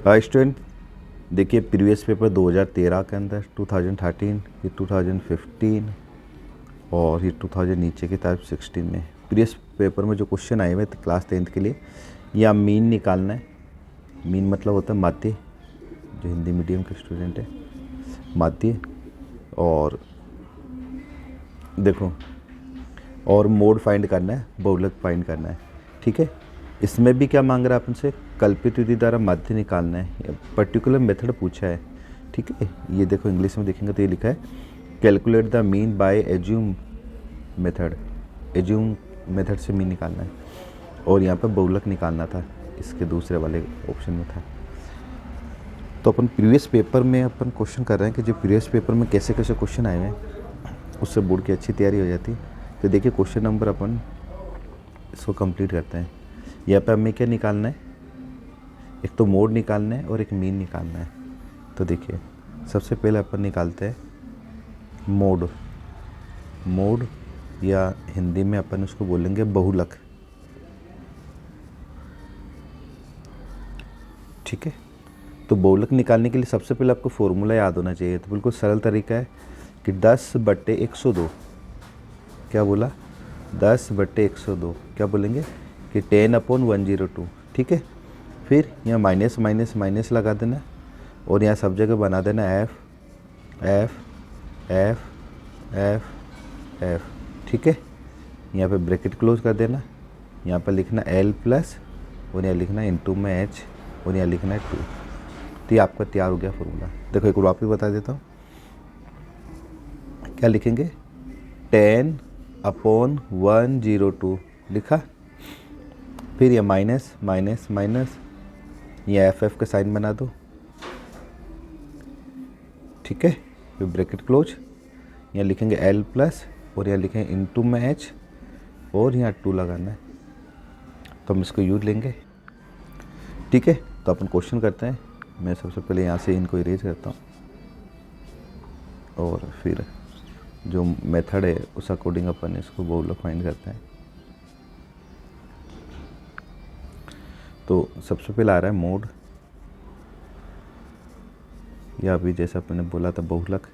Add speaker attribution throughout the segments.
Speaker 1: Student देखिए, previous paper 2013 के अंदर, 2013, ये 2015 और ये 2000 नीचे की तरफ 16 में प्रीवियस पेपर में जो क्वेश्चन आए हुए थे क्लास 10th के लिए, या मीन निकालना है। मीन मतलब होता है माध्य, जो हिंदी मीडियम के स्टूडेंट है, माध्य। और देखो, और मोड फाइंड करना है, बहुलक फाइंड करना है। ठीक है, इसमें भी क्या मांग रहा है अपन से, कल्पित विधि द्वारा माध्य निकालना है, पर्टिकुलर मेथड पूछा है। ठीक है, ये देखो इंग्लिश में देखेंगे तो ये लिखा है calculate the mean by assume method. Assume method से मीन निकालना है, और यहाँ पर बहुलक निकालना था, इसके दूसरे वाले ऑप्शन में था। तो अपन प्रीवियस पेपर में अपन क्वेश्चन कर रहे हैं कि जो प्रीवियस पेपर में कैसे कैसे क्वेश्चन आए हैं, उससे बोर्ड की अच्छी तैयारी हो जाती। तो देखिए क्वेश्चन नंबर अपन इसको कंप्लीट करते हैं। यहाँ पे हमें क्या निकालना है, एक तो मोड निकालना है और एक मीन निकालना है। तो देखिए सबसे पहले अपन निकालते हैं मोड। मोड या हिंदी में अपन उसको बोलेंगे बहुलक। ठीक है, तो बहुलक निकालने के लिए सबसे पहले आपको फॉर्मूला याद होना चाहिए। तो बिल्कुल सरल तरीका है कि 10/102, क्या बोला, 10/102, क्या बोलेंगे कि 10/102। ठीक है, फिर यहाँ माइनस माइनस माइनस लगा देना, और यहाँ सब जगह बना देना F F F F F. ठीक है, यहाँ पे ब्रैकेट क्लोज कर देना, यहाँ पर लिखना एल प्लस, और यहाँ लिखना इनटू में एच, और यहाँ लिखना है 2। तो ये आपका तैयार हो गया फॉर्मूला। देखो एक वापस बता देता हूँ, क्या लिखेंगे, 10/102 लिखा, फिर ये माइनस माइनस माइनस, ये एफ एफ का साइन बना दो। ठीक है, फिर ब्रैकेट क्लोज, यहाँ लिखेंगे एल प्लस, और यहाँ लिखेंगे इनटू में एच, और यहाँ 2 लगाना है। तो हम इसको यूज लेंगे। ठीक है, तो अपन क्वेश्चन करते हैं। मैं सबसे पहले यहाँ से इनको इरेज करता हूँ, और फिर जो मेथड है उस अकॉर्डिंग अपन इसको बहुलक फाइंड करते हैं। तो सबसे पहले आ रहा है मोड, या अभी जैसा अपने बोला था बहुलक।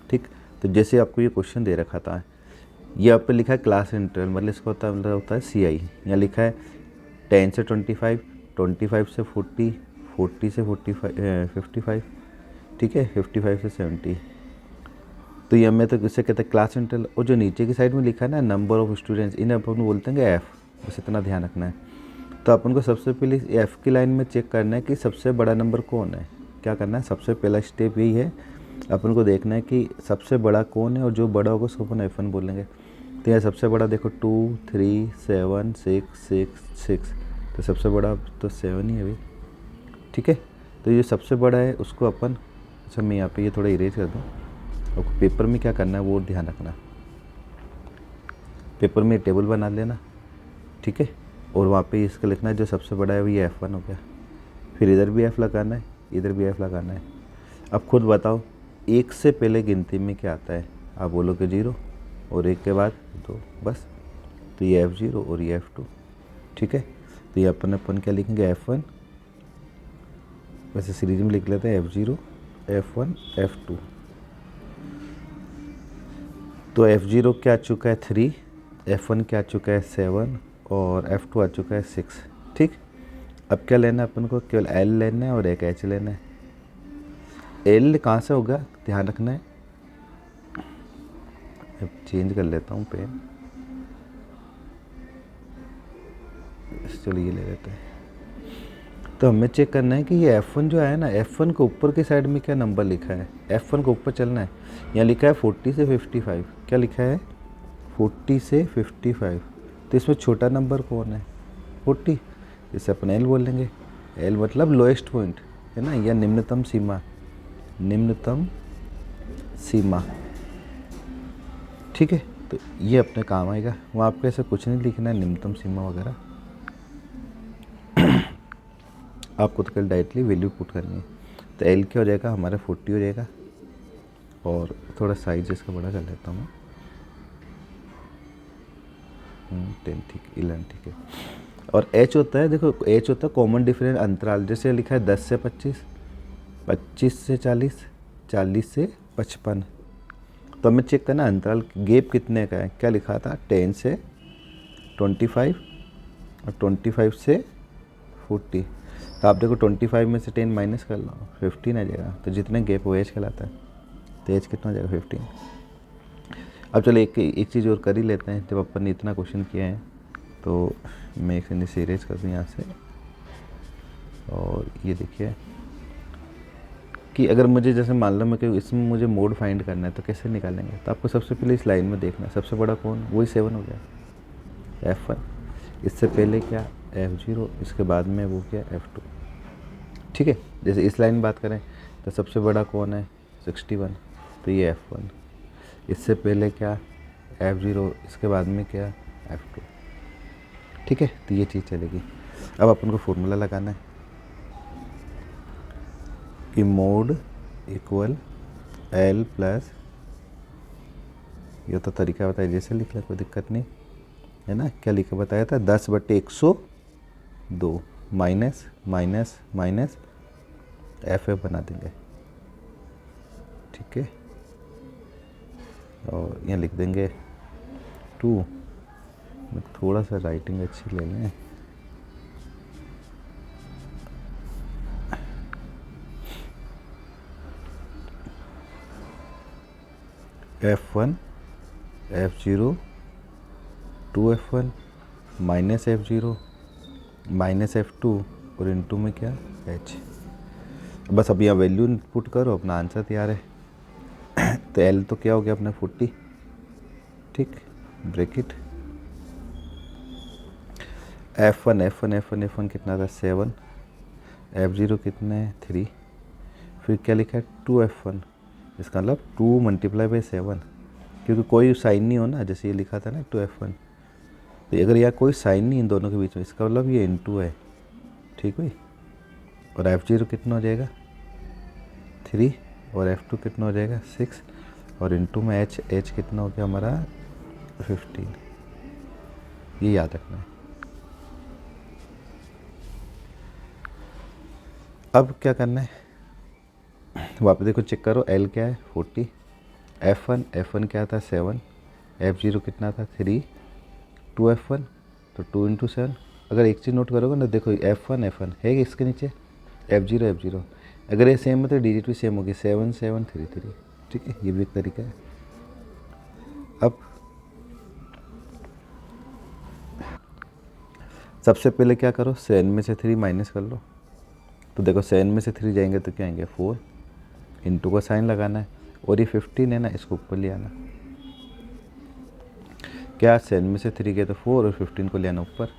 Speaker 1: ठीक, तो जैसे आपको ये क्वेश्चन दे रखा था, ये आप पे लिखा है क्लास इंटरवल, मतलब इसका होता है CI। यहाँ लिखा है 10 से 25, 25 से 40, 40 से 45, 55। ठीक है, 55 से 70। तो ये हमें तो किससे कहते हैं, क्लास इंटरवल। और जो नीचे की साइड में लिखा है ना नंबर ऑफ स्टूडेंट्स, इन्हें अपन बोलते हैं एफ। बस इतना ध्यान रखना है। तो अपन को सबसे पहले एफ की लाइन में चेक करना है कि सबसे बड़ा नंबर कौन है। क्या करना है, सबसे पहला स्टेप यही है, अपन को देखना है कि सबसे बड़ा कौन है, और जो बड़ा होगा उसको अपन F1 बोलेंगे। तो यहाँ सबसे बड़ा देखो 2, 3, 7, 6, 6, 6। तो सबसे बड़ा तो 7 ही है भाई। ठीक है, तो ये सबसे बड़ा है उसको अपन, अच्छा मैं यहाँ पे ये थोड़ा इरेज कर दूँ। और पेपर में क्या करना है वो ध्यान रखना, पेपर में टेबल बना लेना। ठीक है, और वहाँ पे इसका लिखना है जो सबसे बड़ा है वो ये F1 हो गया। फिर इधर भी F लगाना है, इधर भी F लगाना है। अब खुद बताओ, 1 से पहले गिनती में क्या आता है, आप बोलोगे 0, और 1 के बाद 2, बस। तो ये F0 और ये F2। ठीक है, तो ये अपन क्या लिखेंगे, F1, वैसे सीरीज में लिख लेते हैं F0, F1, F2। तो F0 क्या आ चुका है 3, F1 क्या आ चुका है 7, और F2 आ चुका है 6। ठीक, अब क्या लेना है अपन को, केवल L लेना है और एक H लेना है। L कहाँ से होगा ध्यान रखना है। अब चेंज कर लेता हूँ पेन, चलिए ले लेते हैं। तो हमें चेक करना है कि ये F1 जो है ना, F1 के ऊपर की साइड में क्या नंबर लिखा है। F1 के ऊपर चलना है, यहाँ लिखा है 40 से 55। क्या लिखा है, 40 से 55। तो इसमें छोटा नंबर कौन है, 40। इसे अपन L बोल लेंगे। L मतलब लोएस्ट पॉइंट है ना, या निम्नतम सीमा, निम्नतम सीमा। ठीक है, तो ये अपने काम आएगा। वहाँ आपको ऐसा कुछ नहीं लिखना है निम्नतम सीमा वगैरह, आपको तो कल डायरेक्टली वैल्यू पुट करनी है। तो L क्या हो जाएगा हमारा 40 हो जाएगा, और थोड़ा साइज इसका बड़ा कर लेता हूँ मैं, 10 ठीक, 11 ठीक है। और एच होता है, देखो एच होता है कॉमन डिफरेंस अंतराल, जैसे लिखा है 10 से 25, 25 से 40, 40 से 55। तो हमें चेक करना अंतराल गैप कितने का है। क्या लिखा था, 10 से 25 और 25 से 40। तो आप देखो 25 में से 10 माइनस कर लो, 15 आ जाएगा। तो जितने गैप वो एज कहलाता है। तो एज कितना हो जाएगा, 15। अब चलो एक चीज़ और कर ही लेते हैं। जब अपन ने इतना क्वेश्चन किया है तो मैं एक से इरेज कर दूँ यहाँ से। और ये देखिए कि अगर मुझे जैसे मान लो मैं कि इसमें मुझे मोड फाइंड करना है तो कैसे निकालेंगे। तो आपको सबसे पहले इस लाइन में देखना है, सबसे बड़ा कौन, वही 7 हो गया, F1। इससे पहले क्या, F0, इसके बाद में वो क्या, F2। ठीक है, जैसे इस लाइन में बात करें तो सबसे बड़ा कौन है, 61, तो ये F1। इससे पहले क्या, F0, इसके बाद में क्या, F2। ठीक है, तो ये चीज़ चलेगी। अब अपन को फॉर्मूला लगाना है कि मोड इक्वल L प्लस, ये तो तरीका बताया, जैसे लिख ले कोई दिक्कत नहीं है ना। क्या लिखा बताया था, 10/102 माइनस माइनस माइनस FF बना देंगे। ठीक है, और यहाँ लिख देंगे 2। थोड़ा सा राइटिंग अच्छी ले लें। F1 F0 2F1 minus F0 minus F2 और इनटू में क्या, H। बस अब यहाँ वैल्यू पुट करो, अपना आंसर तैयार है। तो L तो क्या हो गया अपने 40। ठीक, ब्रैकेट F1 कितना था, 7, F0 कितना है, 3, फिर क्या लिखा है 2F1, इसका मतलब 2 मल्टीप्लाई बाई 7, क्योंकि कोई साइन नहीं हो ना, जैसे ये लिखा था ना 2F1। तो अगर यहाँ कोई साइन नहीं इन दोनों के बीच में, इसका मतलब ये इनटू है। ठीक है, और F0 कितना हो जाएगा, 3, और F2 कितना हो जाएगा, 6, और इनटू में H कितना हो गया हमारा, 15। ये याद रखना है। अब क्या करना है, वापस देखो चेक करो, L क्या है 40, F1 क्या था 7, F0 कितना था 3, 2F1, तो 2 इंटू 7। अगर एक चीज़ नोट करोगे ना, देखो F1 है इसके नीचे, F0, अगर ये सेम है तो डिजिट भी सेम होगी, 7 7 3 3। ठीक है, ये भी एक तरीका है। अब सबसे पहले क्या करो, 7 में से 3 माइनस कर लो। तो देखो 7 में से 3 जाएंगे तो क्या आएंगे, 4, इंटू का साइन लगाना है, और ये 15 है ना, इसको ऊपर ले आना। क्या 7 में से 3 गए तो 4 और 15 को ले आना ऊपर।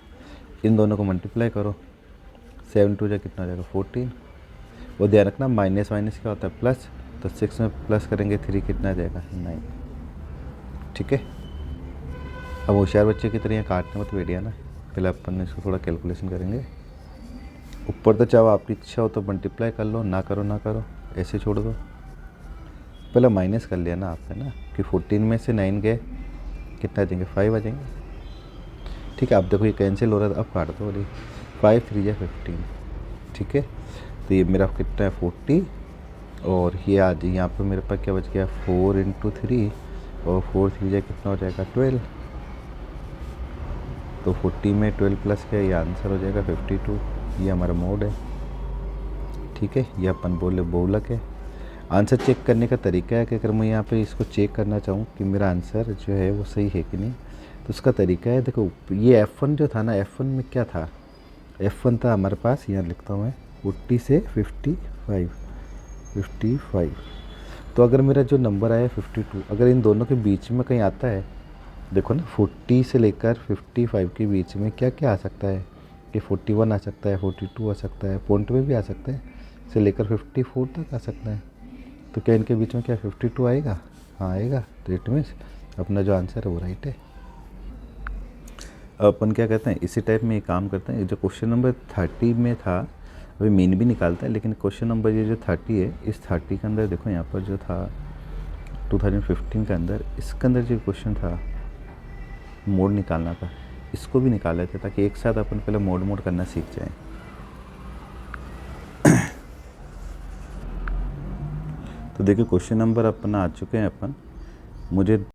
Speaker 1: इन दोनों को मल्टीप्लाई करो, 7 2 जा कितना हो जाएगा, 14। वो ध्यान रखना माइनस माइनस क्या होता है, प्लस। तो 6 में प्लस करेंगे 3 कितना आ जाएगा, 9। ठीक है, अब होशियार बच्चे की तरह यहाँ काटने मत बैठिए ना, पहले अपन इसको थोड़ा कैलकुलेशन करेंगे। ऊपर तो चाहो आपकी इच्छा हो तो मल्टीप्लाई कर लो, ना करो ऐसे छोड़ दो। पहले माइनस कर लिया ना आपने ना, कि 14 में से 9 गए कितना आ जाएंगे, 5 आ जाएंगे। ठीक है, आप देखो ये कैंसिल हो रहा था, अब काट दो, बोलिए 5 3 या 15। ठीक है, तो ये मेरा कितना है 40, और ये आज यहाँ पे मेरे पास क्या बच गया, 4 इंटू 3, और 4 3 जा कितना हो जाएगा, 12। तो 40 में 12 प्लस क्या, ये आंसर हो जाएगा 52। ये हमारा मोड है। ठीक है, ये अपन बोले बहुलक है। आंसर चेक करने का तरीका है कि अगर मैं यहाँ पे इसको चेक करना चाहूँ कि मेरा आंसर जो है वो सही है कि नहीं, तो उसका तरीका है, देखो ये F1 जो था ना, F1 में क्या था, F1 था हमारे पास, यहाँ लिखता हूँ मैं 40 से 55। तो अगर मेरा जो नंबर आया 52, अगर इन दोनों के बीच में कहीं आता है, देखो ना 40 से लेकर 55 के बीच में क्या क्या आ सकता है, कि 41 आ सकता है, 42 आ सकता है, पॉइंट में भी आ सकता है, से लेकर 54 तक आ सकता है। तो क्या इनके बीच में क्या 52 आएगा, हाँ आएगा। तो इट मीन्स अपना जो आंसर है वो राइट है। अब अपन क्या कहते हैं, इसी टाइप में ये काम करते हैं। जो क्वेश्चन नंबर 30 में था, अभी मीन भी निकालता है, लेकिन क्वेश्चन नंबर ये जो 30 है, इस 30 के अंदर देखो यहाँ पर जो था 2015 के अंदर, इसके अंदर जो क्वेश्चन था मोड निकालना था, इसको भी निकाल लेते हैं ताकि एक साथ अपन पहले मोड करना सीख जाएं। तो देखिए क्वेश्चन नंबर अपना आ चुके हैं अपन। मुझे